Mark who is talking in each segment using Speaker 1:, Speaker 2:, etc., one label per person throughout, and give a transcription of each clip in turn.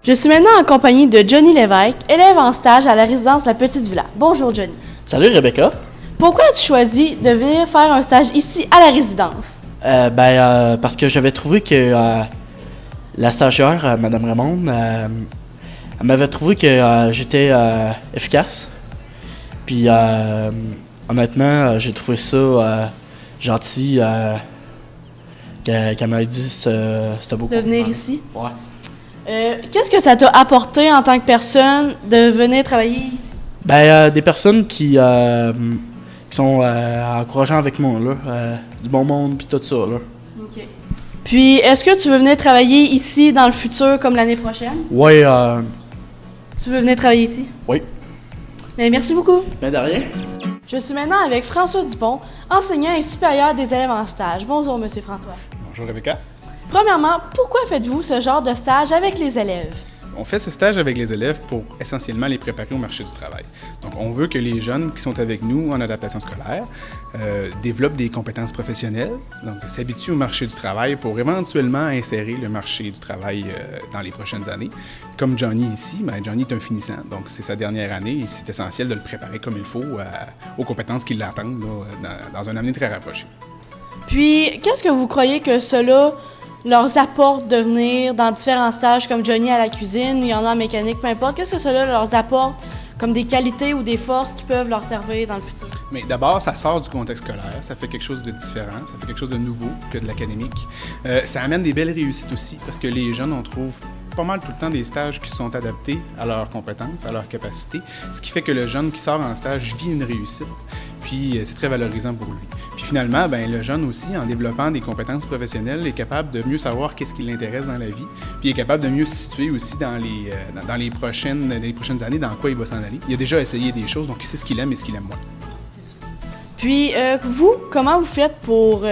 Speaker 1: Je suis maintenant en compagnie de Johnny Lévesque, élève en stage à la résidence La Petite Villa. Bonjour Johnny.
Speaker 2: Salut Rebecca.
Speaker 1: Pourquoi as-tu choisi de venir faire un stage ici à la résidence?
Speaker 2: Parce que j'avais trouvé que la stagiaire, Madame Raymond, elle m'avait trouvé que j'étais efficace. Puis honnêtement, j'ai trouvé ça gentil qu'elle m'ait dit ce beau
Speaker 1: De venir
Speaker 2: compliment.
Speaker 1: ici?
Speaker 2: Ouais.
Speaker 1: Qu'est-ce que ça t'a apporté en tant que personne de venir travailler ici?
Speaker 2: Des personnes qui sont encourageantes avec moi, là, du bon monde, puis tout ça, là.
Speaker 1: OK. Puis, est-ce que tu veux venir travailler ici dans le futur comme l'année prochaine?
Speaker 2: Ouais,
Speaker 1: Tu veux venir travailler ici?
Speaker 2: oui.
Speaker 1: Bien, merci beaucoup.
Speaker 2: Ben de rien.
Speaker 1: Je suis maintenant avec François Dupont, enseignant et supérieur des élèves en stage. Bonjour, Monsieur François.
Speaker 3: Bonjour Rebecca.
Speaker 1: Premièrement, pourquoi faites-vous ce genre de stage avec les élèves?
Speaker 3: On fait ce stage avec les élèves pour essentiellement les préparer au marché du travail. Donc, on veut que les jeunes qui sont avec nous en adaptation scolaire développent des compétences professionnelles, donc s'habituent au marché du travail pour éventuellement insérer le marché du travail dans les prochaines années. Comme Johnny ici, Johnny est un finissant, donc c'est sa dernière année et c'est essentiel de le préparer comme il faut aux compétences qui l'attendent dans un avenir très rapproché.
Speaker 1: Puis, qu'est-ce que vous croyez que cela leur apporte de venir dans différents stages comme Johnny à la cuisine, il y en a en mécanique, peu importe. Qu'est-ce que cela leur apporte comme des qualités ou des forces qui peuvent leur servir dans le futur?
Speaker 3: Mais d'abord, ça sort du contexte scolaire, ça fait quelque chose de différent, ça fait quelque chose de nouveau que de l'académique. Ça amène des belles réussites aussi, parce que les jeunes, on trouve pas mal tout le temps des stages qui sont adaptés à leurs compétences, à leurs capacités, ce qui fait que le jeune qui sort en stage vit une réussite, puis c'est très valorisant pour lui. Puis finalement, le jeune aussi, en développant des compétences professionnelles, est capable de mieux savoir qu'est-ce qui l'intéresse dans la vie, puis est capable de mieux se situer aussi dans les prochaines années, dans quoi il va s'en aller. Il a déjà essayé des choses, donc il sait ce qu'il aime et ce qu'il aime moins.
Speaker 1: Puis, vous, comment vous faites pour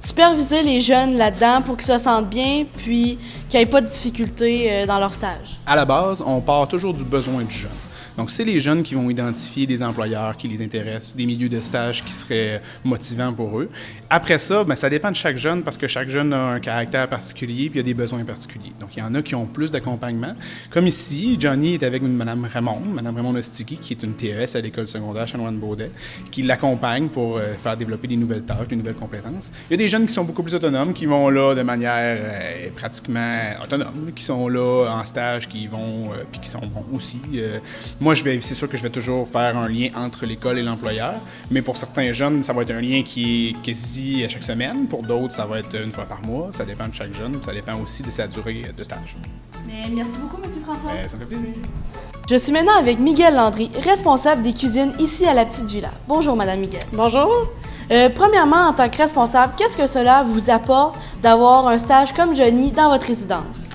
Speaker 1: superviser les jeunes là-dedans pour qu'ils se sentent bien, puis qu'il n'y ait pas de difficultés dans leur stage?
Speaker 3: À la base, on part toujours du besoin du jeune. Donc, c'est les jeunes qui vont identifier des employeurs qui les intéressent, des milieux de stage qui seraient motivants pour eux. Après ça, ça dépend de chaque jeune parce que chaque jeune a un caractère particulier puis il y a des besoins particuliers. Donc, il y en a qui ont plus d'accompagnement. Comme ici, Johnny est avec Mme Raymond Ostiki, qui est une TES à l'école secondaire Chanoine-Baudet, qui l'accompagne pour faire développer des nouvelles tâches, des nouvelles compétences. Il y a des jeunes qui sont beaucoup plus autonomes, qui vont là de manière pratiquement autonome, qui sont là en stage, qui vont puis qui sont bons aussi. Moi, c'est sûr que je vais toujours faire un lien entre l'école et l'employeur, mais pour certains jeunes, ça va être un lien qui est quasi à chaque semaine. Pour d'autres, ça va être une fois par mois. Ça dépend de chaque jeune. Ça dépend aussi de sa durée de stage.
Speaker 1: Mais merci beaucoup, M. François.
Speaker 3: Ça me fait plaisir.
Speaker 1: Je suis maintenant avec Miguel Landry, responsable des cuisines ici à la Petite Villa. Bonjour, Madame Miguel.
Speaker 4: Bonjour.
Speaker 1: Premièrement, en tant que responsable, qu'est-ce que cela vous apporte d'avoir un stage comme Johnny dans votre résidence?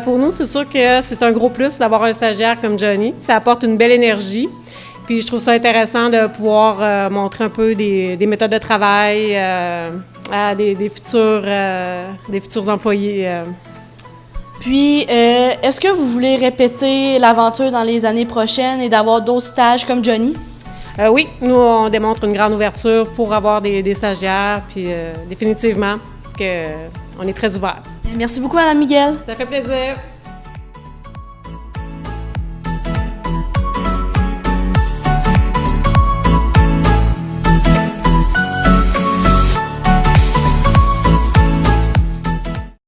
Speaker 4: Pour nous, c'est sûr que c'est un gros plus d'avoir un stagiaire comme Johnny. Ça apporte une belle énergie. Puis je trouve ça intéressant de pouvoir montrer un peu des méthodes de travail à des futurs employés.
Speaker 1: Puis, est-ce que vous voulez répéter l'aventure dans les années prochaines et d'avoir d'autres stages comme Johnny?
Speaker 4: Oui, nous, on démontre une grande ouverture pour avoir des stagiaires. Puis définitivement qu'on est très ouvert.
Speaker 1: Merci beaucoup, Madame Miguel.
Speaker 4: Ça fait plaisir.